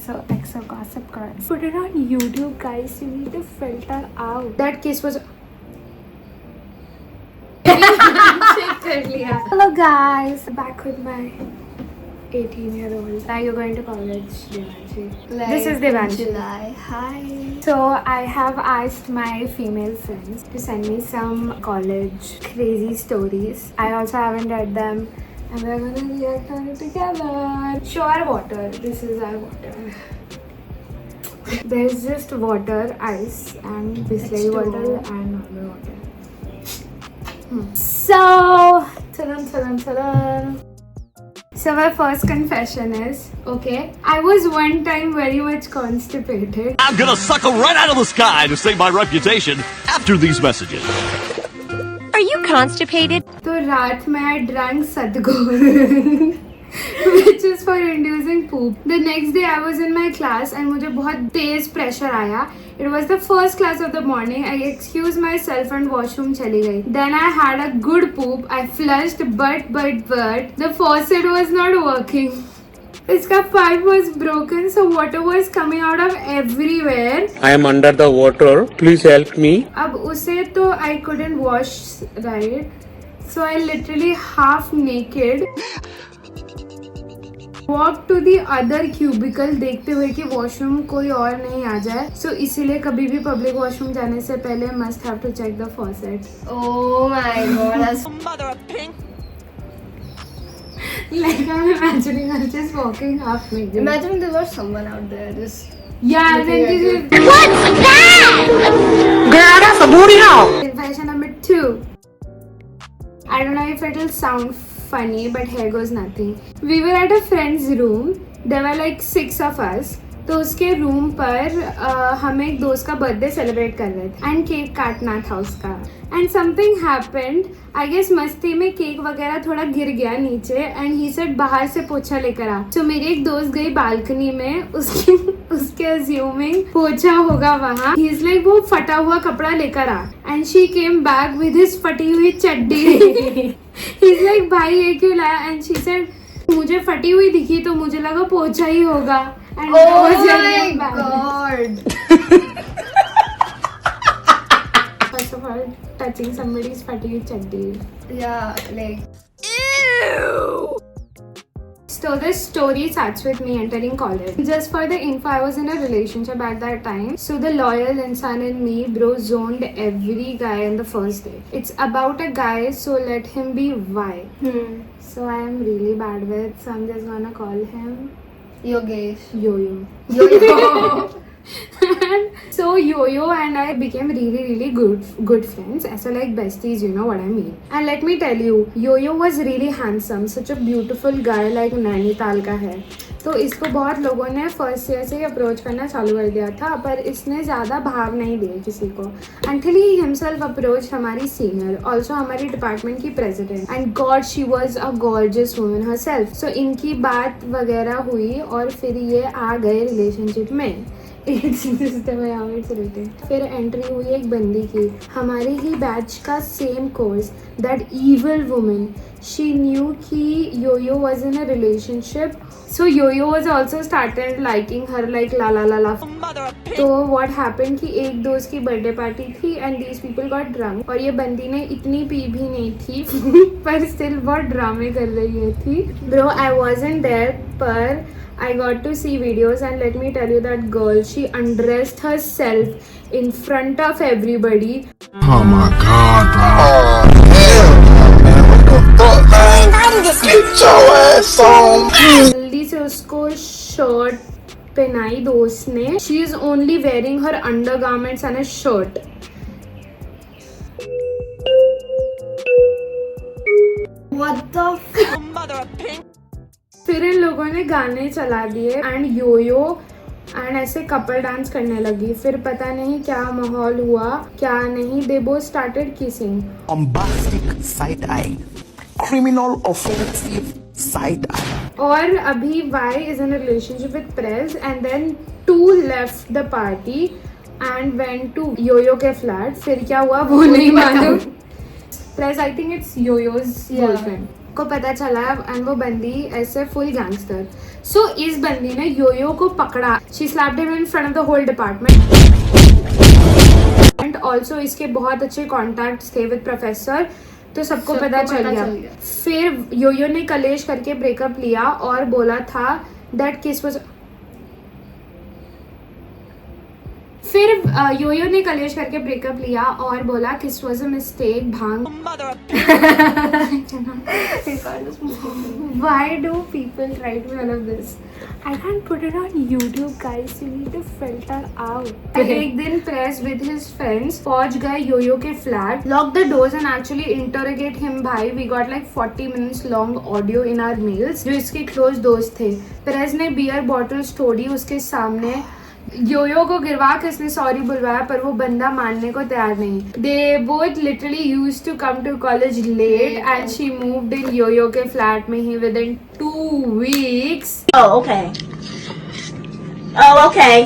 EXO Gossip Girl. Put it on YouTube, guys. You need to filter out. That case was. Hello, guys. Back with my 18-year-old. Now you're going to college, Devanshi. This is Devanshi. July. Hi. So I have asked my female friends to send me some college crazy stories. I also haven't read them. And we're gonna react on it together. Show our water. This is our water. There's just water, ice, and Bisleri water and normal water. So, so my first confession is, okay, I was one time very much constipated. I'm gonna suckle right out of the sky to save my reputation after these messages. Are you constipated? So रात में I drank Sadgur, which is for inducing poop. The next day I was in my class and मुझे बहुत तेज pressure आया. It was the first class of the morning. I excused myself and washroom चली गई. Then I had a good poop. I flushed, but the faucet was not working. Iska pipe was broken, so water was coming out of everywhere. I am under the water. Please help me. अब उसे तो I couldn't wash, right? So I literally half naked walked to the other cubicle देखते हुए कि washroom कोई और नहीं आ जाए. So इसीलिए कभी भी पब्लिक वॉशरूम जाने से पहले must have to check the faucet. Oh my god, that's Mother of pink. Like I'm imagining her just walking half naked. imagine there was someone out there just Yeah, and then this is Girl, that's a booty hole. confession number 2. I don't know if it'll sound funny, but here goes nothing. We were at a friend's room. There were like 6 of us. तो उसके room पर हम एक दोस्त का birthday celebrate कर रहे थे एंड केक काटना था उसका. And something happened. I guess मस्ती में केक वगैरह थोड़ा गिर गया नीचे एंड ही सेड बाहर से पोछा लेकर आ. तो मेरी एक दोस्त गई बालकनी में उसके अज्यूमिंग पोछा होगा वहाँ. ही इज लाइक वो फटा हुआ कपड़ा लेकर आ and she came back with his फटी हुई चड्डी. ही इज लाइक भाई ये क्यों लाया? एंड शी सेड मुझे फटी हुई दिखी तो मुझे लगा पोछा ही होगा. And oh my god. First of all, touching somebody's fatty chaddi. Yeah, like Ew. So this story starts with me entering college. Just for the info, I was in a relationship at that time. So the loyal insan in me, bro, zoned every guy on the first day. It's about a guy, so let him be Y. So I am really bad with, so I'm just gonna call him Yogesh. Yo-Yo. Yo-Yo. So Yo-Yo and I became really good friends. So like besties, you know what I mean. And let me tell you, Yo-Yo was really handsome, such a beautiful guy, like Nainital का है. तो इसको बहुत लोगों ने first year से ही approach करना चालू कर दिया था, पर इसने ज़्यादा भाव नहीं दिए किसी को. Until he himself approached हमारी सीनियर, also हमारी डिपार्टमेंट की president. And God she was a gorgeous woman herself. So इनकी बात वगैरह हुई और फिर ये आ गए रिलेशनशिप में. फिर एंट्री हुई एक बंदी की, हमारे ही बैच का same course. That evil woman, she knew कि Yo-Yo was in a relationship. So Yo-Yo was also started liking her like la la la la. तो what happened कि एक दोस्त की बर्थडे पार्टी थी and these people got drunk. और ये बंदी ने इतनी पी भी नहीं थी पर still बहुत ड्रामे कर रही थी. Bro, I wasn't there, पर I got to see videos and let me tell you that girl, she undressed herself in front of everybody. Oh my god, bro. Oh hell no, man. What the fuck, man? Get your ass on. जल्दी से उसको shirt पहनाई दोस्त ने. She is only wearing her undergarments and a shirt. what the Mother of pink. फिर इन लोगों ने गाने चला दिए एंड Yo-Yo एंड ऐसे कपल डांस करने लगी. फिर पता नहीं क्या माहौल हुआ क्या नहीं. They both started kissing. Bombastic side eye. Criminal offensive side eye. और अभी Y is in a relationship with Prez and then 2 left the party and went to Yo-Yo के flat. फिर क्या हुआ वो नहीं मालूम. Prez, I think it's Yo-Yo's girlfriend. को पता चला एंड वो बंदी ऐसे फुल गैंगस्टर. सो इस बंदी ने योयो को पकड़ा. She slapped him in front of the whole department. And also इसके बहुत अच्छे कॉन्टैक्ट्स थे विद प्रोफेसर, तो सबको पता चल गया. फिर योयो ने कलेश करके ब्रेकअप लिया और बोला था दैट किस वाज. फिर योयो ने कलेश करके ब्रेकअप लिया और बोला किस was a mistake. Bhang. Why do people write me all of this? I can't put it on YouTube, guys. You need to filter out. एक दिन प्रेस with his friends पहुंच गए योयो के flat, lock the doors and actually interrogate him. भाई, we got like 40 minutes long audio in our mails. जो इसके close दोस्त थे. प्रेस ने बियर बॉटल्स तोड़ी उसके सामने. योयो को गिरवा के उसने सॉरी बुलवाया पर वो बंदा मानने को तैयार नहीं. They both literally used to come to college late and she moved in Yoyo के फ्लैट में ही within 2 weeks. Oh, okay. Oh, okay.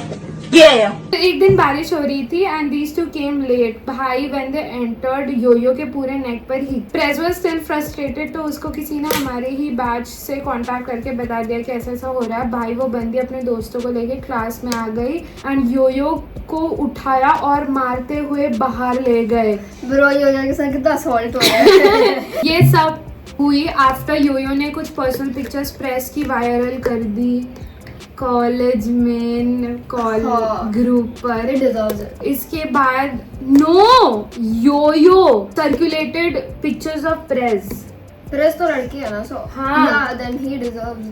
Yeah. एक दिन बारिश हो रही थी and these two came late. भाई व्हेन दे एंटर्ड योयो के पूरे नेक पर ही. प्रेस वाज स्टिल फ्रस्ट्रेटेड, तो उसको किसी ने हमारे ही बैच से कांटेक्ट करके बता दिया कि ऐसा ऐसा हो रहा है. भाई वो बंदी अपने दोस्तों को लेके क्लास में आ गई एंड योयो को उठाया और मारते हुए बाहर ले गए. ब्रो योयो के साथ कितना असॉल्ट हो रहा है. ये सब हुई आफ्टर योयो ने कुछ पर्सनल पिक्चर्स प्रेस की वायरल कर दी कॉलेज में कॉल ग्रुप पर. It deserves it. इसके बाद no Yoyo circulated pictures of Press. Press तो लड़की है ना, सो हाँ. Then he deserves.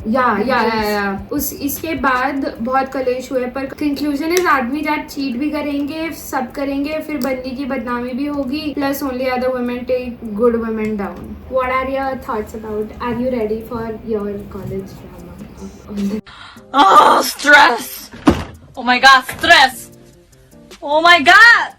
या उस इसके बाद बहुत कलेश हुए पर कंक्लूजन इज आदमी जब चीट भी करेंगे सब करेंगे फिर बंदी की बदनामी भी होगी plus only other women take good women down. What are your thoughts about? Are you ready for your college drama? Oh, stress. Oh my god, stress. Oh my god.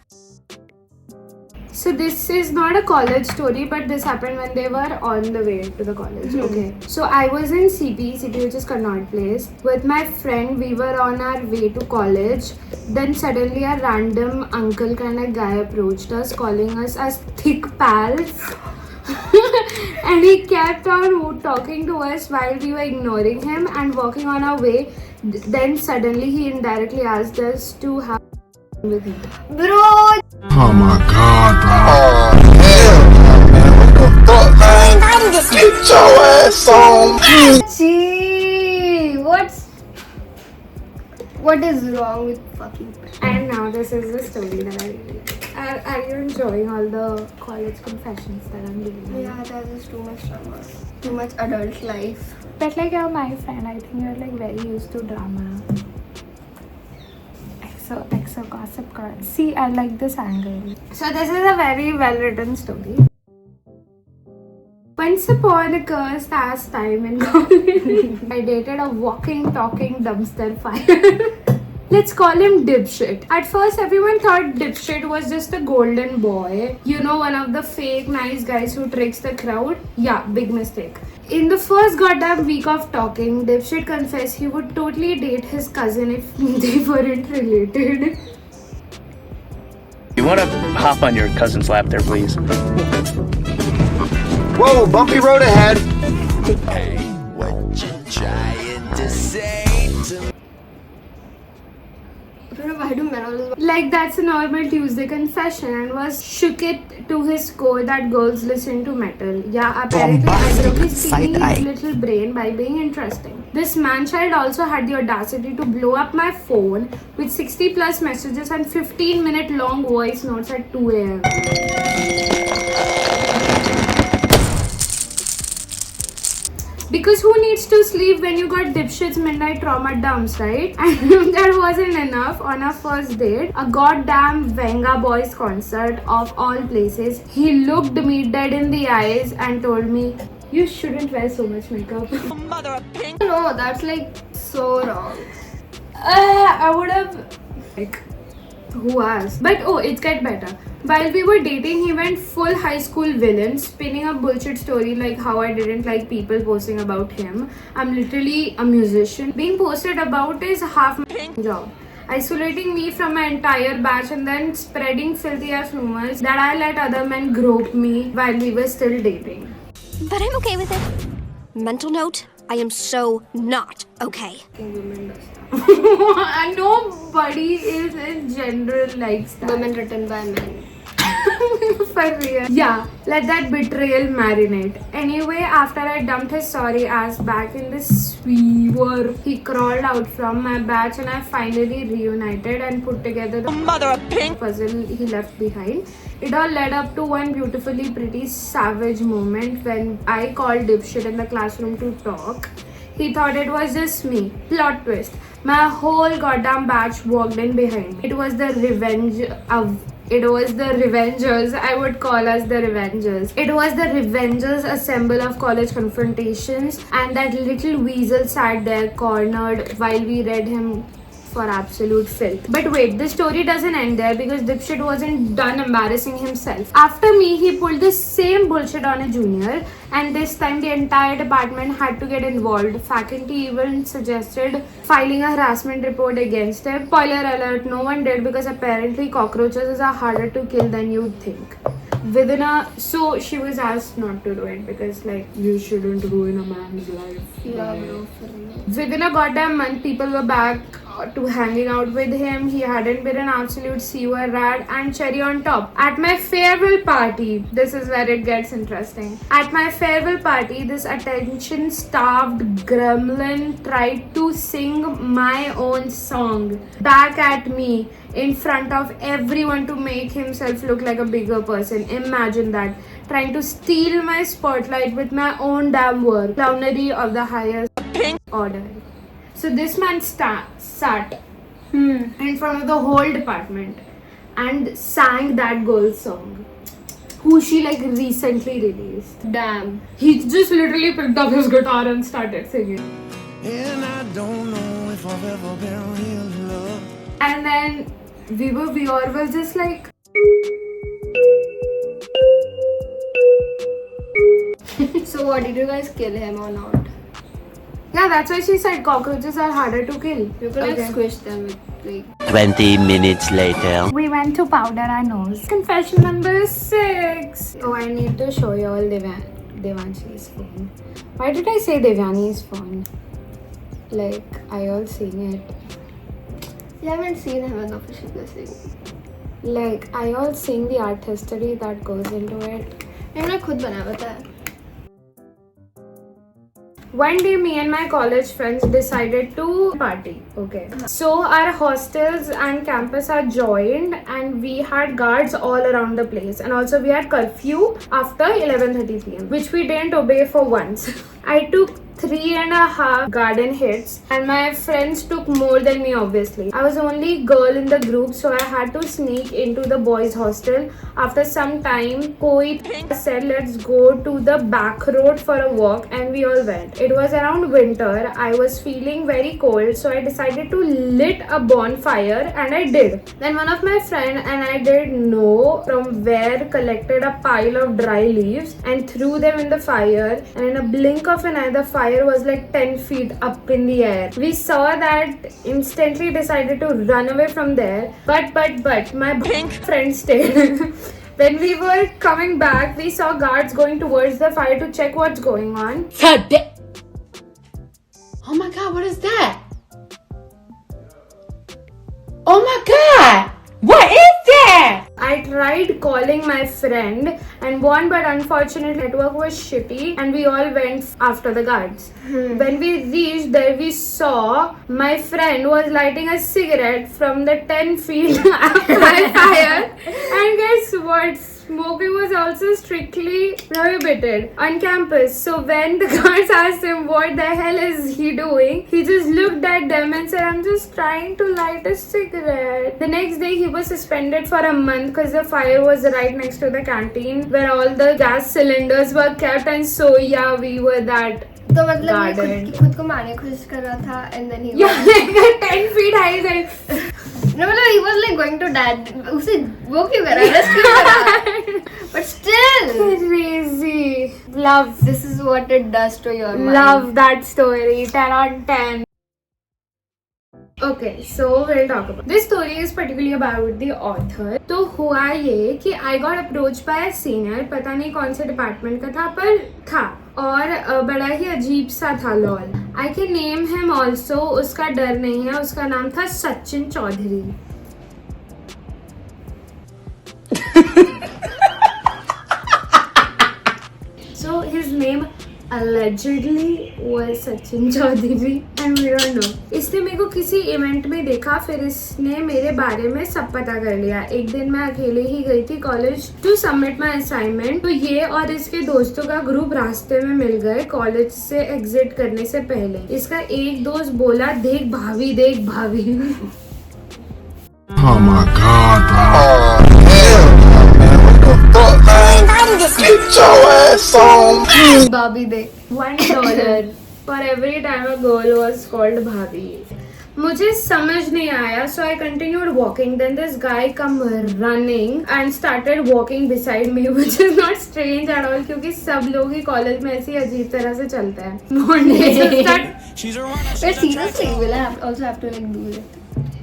So this is not a college story, but this happened when they were on the way to the college. Okay. So I was in CP, which is Connaught Place, with my friend. We were on our way to college. Then suddenly a random uncle kind of guy approached us, calling us as thick pals. And he kept on talking to us while we were ignoring him and walking on our way. Then suddenly he indirectly asked us to have with him. Bro. Oh my god, bro. Oh, hell no, man. What the fuck, man? Get your ass on. Gee, what is wrong with fucking? And now this is the story that I really like. Are you enjoying all the college confessions that I'm giving you? Yeah, that is too much drama. Too much adult life. But like you're my friend, I think you're like very used to drama. Exo gossip girl. See, I like this angle. So this is a very well written story. Once upon a cursed ass time in college, I dated a walking, talking dumpster fire. Let's call him Dipshit. At first, everyone thought Dipshit was just a golden boy. You know, one of the fake nice guys who tricks the crowd. Yeah, big mistake. In the first goddamn week of talking, Dipshit confessed he would totally date his cousin if they weren't related. You want to hop on your cousin's lap there, please? Whoa, bumpy road ahead. Why do men always? Like that's a normal Tuesday confession and was shook it to his core that girls listen to metal. Yeah, apparently I broke his teeny little brain by being interesting. This man-child also had the audacity to blow up my phone with 60 plus messages and 15-minute long voice notes at 2 a.m. Because who needs to sleep when you got Dipshit's midnight trauma dumps, right? And if that wasn't enough, on our first date, a goddamn Venga Boys concert of all places, he looked me dead in the eyes and told me, you shouldn't wear so much makeup. No, that's like so wrong. I would have like who asked? But oh, it got better. While we were dating, he went full high school villain, spinning a bullshit story like how I didn't like people posting about him. I'm literally a musician. Being posted about is half my job. Isolating me from my entire batch and then spreading filthy ass rumors that I let other men grope me while we were still dating. but I'm okay with it. Mental note, I am so not okay. Women does that. Nobody is in general likes that. Women written by men. For real. Yeah, let that betrayal marinate. Anyway, after I dumped his sorry ass back in the sewer, he crawled out from my batch and I finally reunited and put together the Mother of pink. puzzle he left behind. It all led up to one beautifully pretty savage moment when I called dipshit in the classroom to talk. He thought it was just me. Plot twist. My whole goddamn batch walked in behind me. It was the Revengers. I would call us the Revengers. It was the Revengers assemble of college confrontations, and that little weasel sat there cornered while we read him for absolute filth. But wait, the story doesn't end there because dipshit wasn't done embarrassing himself. After me, he pulled the same bullshit on a junior, and this time the entire department had to get involved. Faculty even suggested filing a harassment report against him. Spoiler alert, no one did because apparently cockroaches are harder to kill than you'd think. So she was asked not to do it because like you shouldn't ruin a man's life. Yeah, bro, for real. Within a goddamn month, people were back to hanging out with him. He hadn't been an absolute sewer rat, and cherry on top. At my farewell party, this is where it gets interesting. At my farewell party, this attention-starved gremlin tried to sing my own song back at me in front of everyone to make himself look like a bigger person. Imagine that. Trying to steal my spotlight with my own damn work. Clownery of the highest order. So this man sat in front of the whole department and sang that girl's song, who she like recently released. Damn. He just literally picked up his guitar and started singing. And I don't know if I've ever been real in love. And then we all were just like, So what, did you guys kill him or not? yeah, that's why she said cockroaches are harder to kill. You could like squish them with like 20 minutes later. We went to powder our nose. Confession number 6. Oh, I need to show you all Devanshi's phone. Why did I say Devyani's phone? Like, I all seen it. you haven't seen him in official blessing. Like, I all seen the art history that goes into it. मैंने खुद बनाया बताया. One day, me and my college friends decided to party. Okay. So our hostels and campus are joined, and we had guards all around the place, and also we had curfew after 11:30 p.m., which we didn't obey for once. I took 3.5 garden hits, and my friends took more than me, obviously. I was the only girl in the group, so I had to sneak into the boys' hostel. After some time, Koi said, let's go to the back road for a walk, and we all went. It was around winter. I was feeling very cold, so I decided to lit a bonfire, and I did. Then one of my friend and I didn't know from where collected a pile of dry leaves and threw them in the fire, and in a blink of an eye, the fire was like 10 feet up in the air. We saw that, instantly decided to run away from there, but my friend stayed. When we were coming back, we saw guards going towards the fire to check what's going on. Oh my god, what is that? Oh my god! What is that? I tried calling my friend and won, but unfortunately network was shitty and we all went after the guards. When we reached there, we saw my friend was lighting a cigarette from the 10 feet fire, and guess what? Smoking was also strictly prohibited on campus. So when the guards asked him what the hell is he doing, he just looked at them and said, I'm just trying to light a cigarette. The next day he was suspended for a month because the fire was right next to the canteen where all the gas cylinders were kept, and so yeah, we were that. तो मतलब ये खुद को मारने की कोशिश कर रहा था, and then he was yeah, like 10 feet high, like no, मतलब he was like going to die. उसे वो क्यों करा, rescue करा, but still crazy. Love. This is what it does to your mind. Love that story. 10 on 10. Okay, so we'll talk about this story is particularly about the author. तो हुआ ये कि I got approached by a senior, पता नहीं कौन से department का था पर था, और बड़ा ही अजीब सा था lol. I can name him also, उसका डर नहीं है, उसका नाम था Sachin Chaudhary. So his name allegedly was Sachin Chaudhary and we don't know. इसने मेरे को किसी इवेंट में देखा, फिर इसने मेरे बारे में सब पता कर लिया. एक दिन मैं अकेले ही गई थी college to submit my assignment, तो ये और इसके दोस्तों का ग्रुप रास्ते में मिल गए कॉलेज से एग्जिट करने से पहले. इसका एक दोस्त बोला, देख भाभी देख भाभी. Oh my god, bro. Oh, hell no, man. What the fuck, man? Get your ass on. Bobby Day. $1 for every time a girl was called भाभी. मुझे समझ नहीं आया, so I continued walking. Then this guy come running and started walking beside me, which is not strange at all क्योंकि सब लोग ही college में ऐसी अजीब तरह से चलते हैं. But seriously, will I also have to like do it?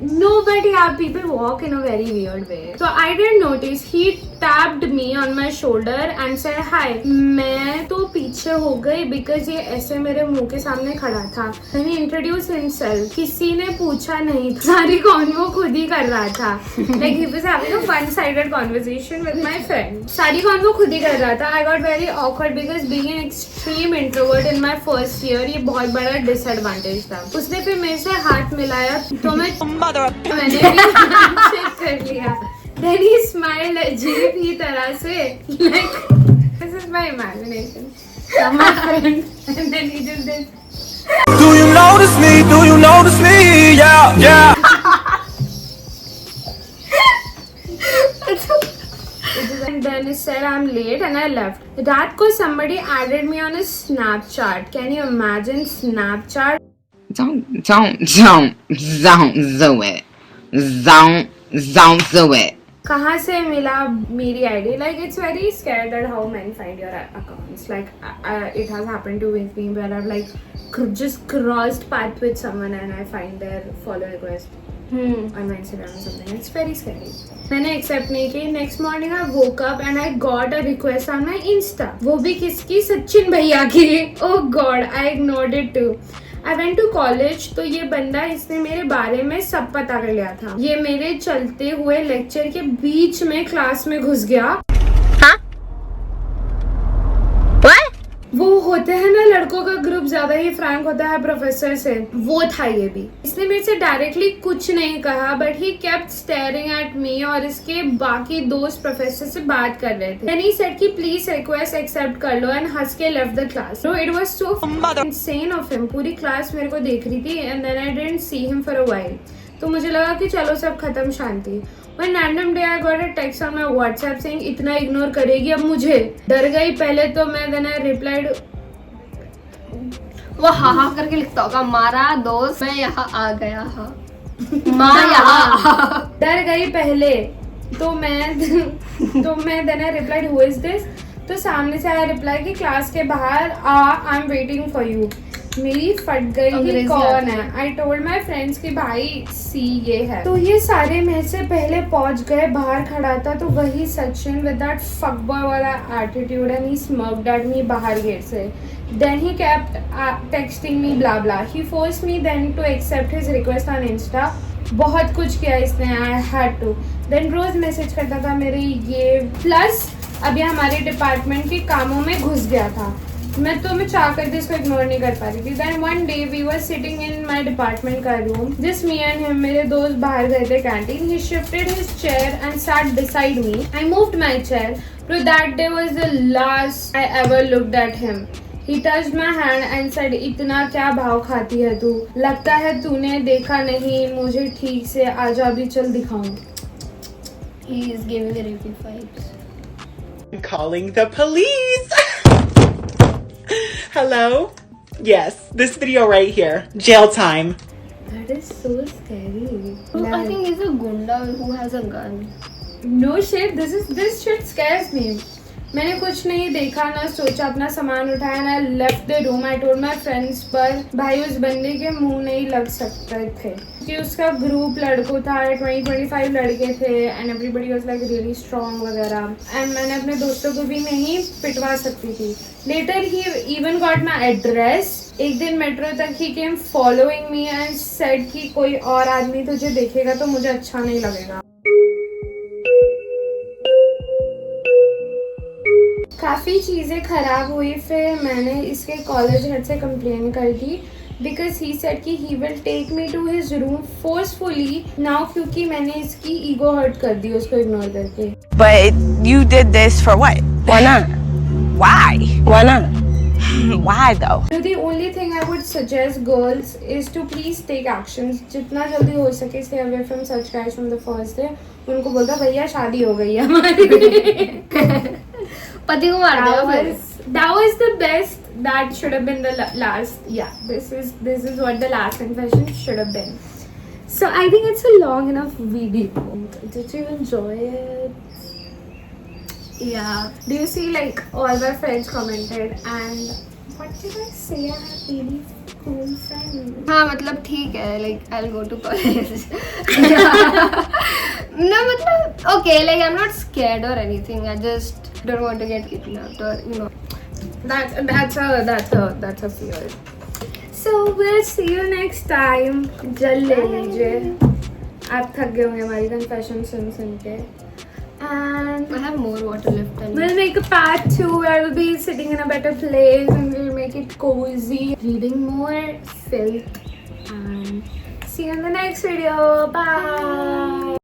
No, but yeah, people walk in a very weird way. So I didn't notice. He tapped me on my shoulder and said hi. मैं तो पीछे हो गई because ये ऐसे मेरे मुंह के सामने खड़ा था. Then he introduced himself. किसी ने पूछा नहीं था. सारी कॉन्वो खुद ही कर रहा था. Like he was having a one-sided conversation with my friend. सारी कॉन्वो खुद ही कर रहा था. I got very awkward because being an extreme introvert in my first year ये बहुत बड़ा disadvantage था. उसने फिर मेरे से हाथ मिलाया तो मैंने भी handshake कर लिया. Then he smiled अजीब ही तरह से, like this is my imagination. My friend, and then he did this. Do you notice me? Do you notice me? Yeah, yeah. And then he said I'm late and I left. रात को somebody added me on a Snapchat. Can you imagine Snapchat? Don't do it. Don't do it. कहाँ से मिला मेरी ID? Like it's very scared that how men find your accounts. Like it has happened to with me where I've like just crossed path with someone and I find their follow request on my Instagram or something. It's very scary. मैंने accept नहीं की. Next morning I woke up and I got a request on my Insta. वो भी किसकी? सचिन भैया की. Oh God, I ignored it too. I went to college, तो ये बंदा इसने मेरे बारे में सब पता कर लिया था. ये मेरे चलते हुए लेक्चर के बीच में क्लास में घुस गया. वो होते हैं ना लड़कों का ग्रुप ज्यादा ही फ्रैंक होता है प्रोफेसर से, वो था ये भी. इसने मेरे से डायरेक्टली कुछ नहीं कहा but he kept staring at me और इसके बाकी दोस्त प्रोफेसर से बात कर रहे थे. देन ही सेड कि प्लीज रिक्वेस्ट एक्सेप्ट कर लो एंड हंस के left the class. No, it was so insane of him. पूरी क्लास मेरे को देख रही थी and then I didn't see him for a while. तो मुझे लगा कि चलो सब खत्म, शांति. One random day I got a text on my WhatsApp saying इतना इग्नोर करेगी अब मुझे. डर गई पहले तो मैं. Then I replied. वो हा करके लिखता होगा, मारा दोस्त मैं यहाँ आ गया. हाँ माँ यहाँ. डर गई पहले तो मैं then I replied who is this. तो सामने से आया रिप्लाई कि क्लास के बाहर I am waiting for you. मेरी फट गई कि कौन है. आई टोल्ड माई फ्रेंड्स कि भाई सी ये है. तो ये सारे मेरे से पहले पहुंच गए. बाहर खड़ा था तो वही Sachin with that fuck boy वाला attitude and he smoked at me बाहर गेट से. Then he kept texting me blah blah. He forced me then to accept his request on Insta. बहुत कुछ किया इसने. I had to. देन रोज message करता था मेरे ये. प्लस अब ये हमारे डिपार्टमेंट के कामों में घुस गया था. मैं चाह कर इसको इग्नोर नहीं कर पा रही थी. Then one day we were sitting in my department का room, just me and him. मेरे दोस्त बाहर गए थे canteen. He shifted his chair and sat beside me. I moved my chair. So that day was the last I ever looked at him. He touched my hand and said, इतना क्या भाव खाती है तू? लगता है तूने देखा नहीं मुझे ठीक से. आजा अभी चल दिखाऊं. He is giving the rapey vibes. I'm calling the police. Hello? Yes, this video right here. Jail time. That is so scary. I think he's a gunda who has a gun. No shit, this shit scares me. मैंने कुछ नहीं देखा ना सोचा, अपना सामान उठाया ना left the room. I told my friends, पर भाई उस बंदे के मुंह नहीं लग सकते थे कि उसका ग्रुप लड़कों था, 20-25 लड़के थे and everybody was like really strong वगैरह, एंड मैंने अपने दोस्तों को भी नहीं पिटवा सकती थी। Later he even got my address. एक दिन मेट्रो तक he came following me and said कि कोई और आदमी तुझे देखेगा तो मुझे अच्छा नहीं लगेगा। काफ़ी चीज़ें ख़राब हुई, फिर मैंने इसके कॉलेज हेड से कंप्लेन कर दी बिकॉज ही सेड कि he will take me to his room forcefully now, क्योंकि मैंने इसकी ईगो हर्ट कर दी उसको इग्नोर करके। But you did this for what? Why not? Why? Why not? Why though? So the only thing I would suggest girls is to please take actions. जितना जल्दी हो सके stay away from such guys from the first day. उनको बोलता भैया शादी हो गई है हमारी। पति को मार देगा फिर। That was the best. That should have been the last. Yeah, this is what the last confession should have been. So I think it's a long enough video. Did you enjoy it? Yeah. Do you see like all my friends commented and what did I say? I have really cool friends. हाँ मतलब ठीक है, like I'll go to college. No मतलब okay, like I'm not scared or anything. I just don't want to get kidnapped or you know. That's a fear. So we'll see you next time. जल ले लीजिए, आप थक गए होंगे हमारी confession सुन के. And I have more water left. we'll make a part 2 where we'll be sitting in a better place and we'll make it cozy, reading more filth, and see you in the next video. Bye.